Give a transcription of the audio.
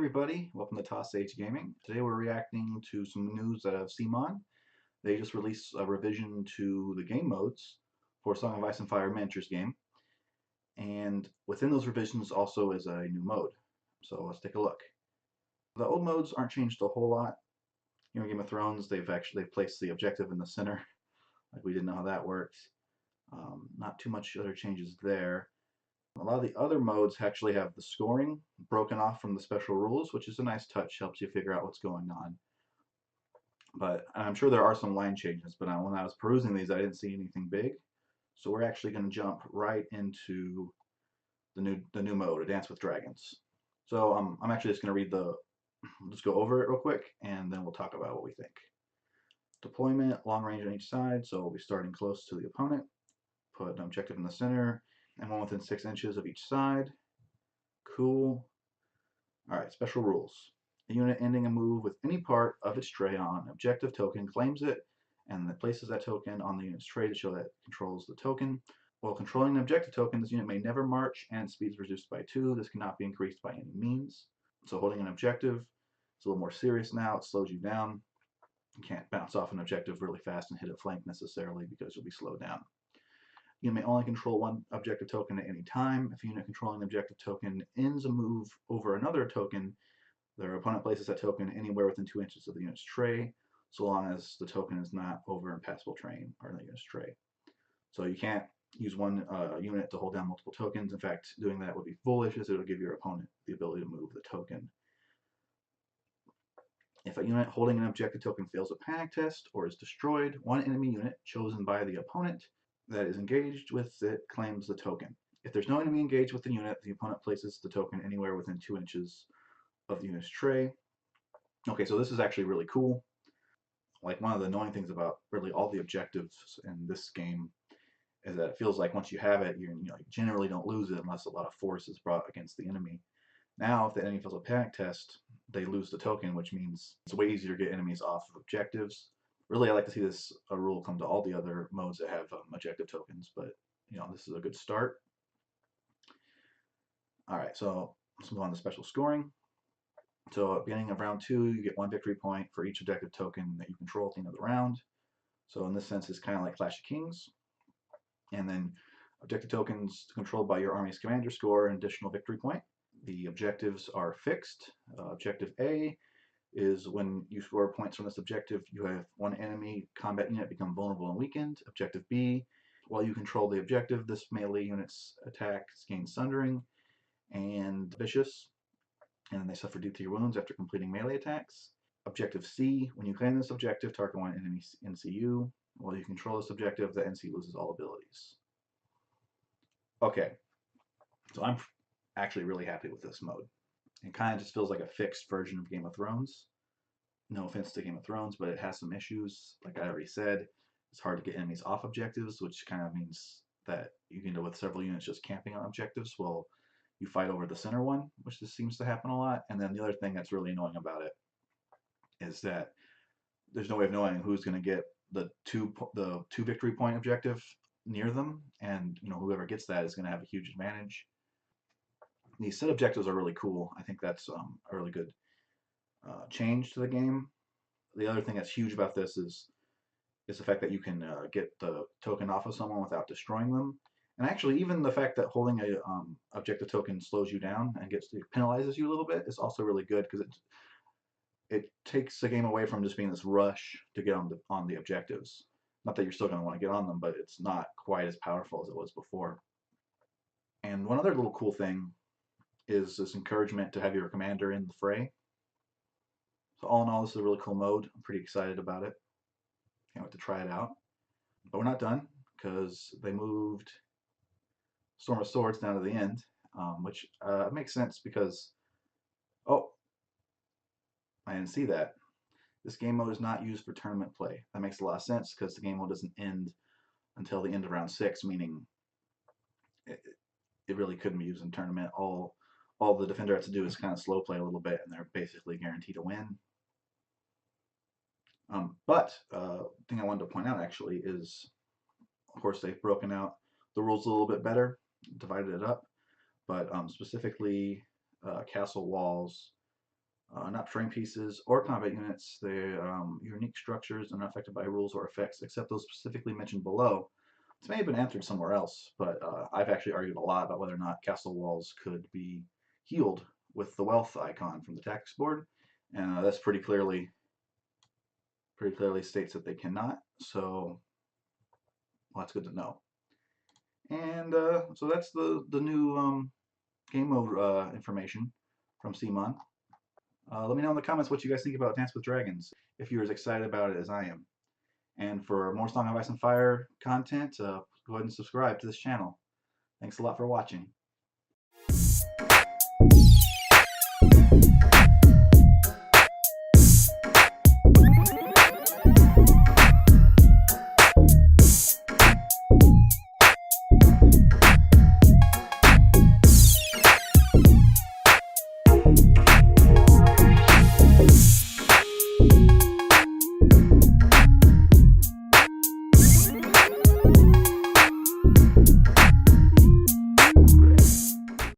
everybody, welcome to Toss Age Gaming. Today we're reacting to some news out of CMON. They just released a revision to the game modes for Song of Ice and Fire miniatures game. And within those revisions also is a new mode. So let's take a look. The old modes aren't changed a whole lot. In Game of Thrones, they've placed the objective in the center. Like we didn't know how that worked. Not too much other changes there. A lot of the other modes actually have the scoring broken off from the special rules, which is a nice touch, helps you figure out what's going on. But I'm sure there are some line changes, but when I was perusing these, I didn't see anything big. So we're actually going to jump right into the new mode, A Dance with Dragons. So I'm actually just going to just go over it real quick, and then we'll talk about what we think. Deployment, long range on each side, so we'll be starting close to the opponent. Put an objective in the center, and one within 6 inches of each side. Cool. Alright, special rules. A unit ending a move with any part of its tray on an objective token claims it, and then places that token on the unit's tray to show that it controls the token. While controlling an objective token, this unit may never march, and its speed is reduced by 2. This cannot be increased by any means. So holding an objective is a little more serious now. It slows you down. You can't bounce off an objective really fast and hit a flank necessarily because you'll be slowed down. You may only control one objective token at any time. If a unit controlling an objective token ends a move over another token, their opponent places that token anywhere within 2 inches of the unit's tray, so long as the token is not over impassable terrain or the unit's tray. So you can't use one unit to hold down multiple tokens. In fact, doing that would be foolish, as it'll give your opponent the ability to move the token. If a unit holding an objective token fails a panic test or is destroyed, one enemy unit chosen by the opponent that is engaged with it claims the token. If there's no enemy engaged with the unit, the opponent places the token anywhere within 2 inches of the unit's tray. Okay, so this is actually really cool. Like, one of the annoying things about really all the objectives in this game is that it feels like once you have it, you generally don't lose it unless a lot of force is brought against the enemy. Now, if the enemy fails a panic test, they lose the token, which means it's way easier to get enemies off of objectives. Really, I like to see this rule come to all the other modes that have objective tokens, but this is a good start. All right, so let's move on to special scoring. So at the beginning of round 2, you get 1 victory point for each objective token that you control at the end of the round. So in this sense, it's kind of like Clash of Kings. And then objective tokens controlled by your army's commander score an additional victory point. The objectives are fixed. Objective A is when you score points from this objective, you have one enemy combat unit become vulnerable and weakened. Objective B, while you control the objective, this melee unit's attacks gain sundering and vicious, and they suffer due to your wounds after completing melee attacks. Objective C, when you claim this objective, target one enemy NCU. While you control this objective, the NC loses all abilities. Okay, so I'm actually really happy with this mode. It kind of just feels like a fixed version of Game of Thrones. No offense to Game of Thrones, but it has some issues. Like I already said, it's hard to get enemies off objectives, which kind of means that you can end up with several units just camping on objectives while you fight over the center one, which just seems to happen a lot. And then the other thing that's really annoying about it is that there's no way of knowing who's going to get the two victory point objective near them, and whoever gets that is going to have a huge advantage. These set objectives are really cool. I think that's a really good change to the game. The other thing that's huge about this is the fact that you can get the token off of someone without destroying them. And actually, even the fact that holding a objective token slows you down and penalizes you a little bit is also really good, because it takes the game away from just being this rush to get on the objectives. Not that you're still going to want to get on them, but it's not quite as powerful as it was before. And one other little cool thing is this encouragement to have your commander in the fray. So all in all, this is a really cool mode. I'm pretty excited about it. Can't wait to try it out. But we're not done, because they moved Storm of Swords down to the end, which makes sense because, oh, I didn't see that. This game mode is not used for tournament play. That makes a lot of sense, because the game mode doesn't end until the end of round 6, meaning it really couldn't be used in tournament. All the defender has to do is kind of slow play a little bit, and they're basically guaranteed to win. But the thing I wanted to point out actually is, of course, they've broken out the rules a little bit better, divided it up, but specifically castle walls not terrain pieces or combat units. They unique structures and are affected by rules or effects, except those specifically mentioned below. This may have been answered somewhere else, but I've actually argued a lot about whether or not castle walls could be healed with the wealth icon from the tactics board, and that's pretty clearly states that they cannot. So, well, that's good to know. And so that's the new game mode information from CMON. Let me know in the comments what you guys think about Dance with Dragons, if you're as excited about it as I am. And for more Song of Ice and Fire content, go ahead and subscribe to this channel. Thanks a lot for watching.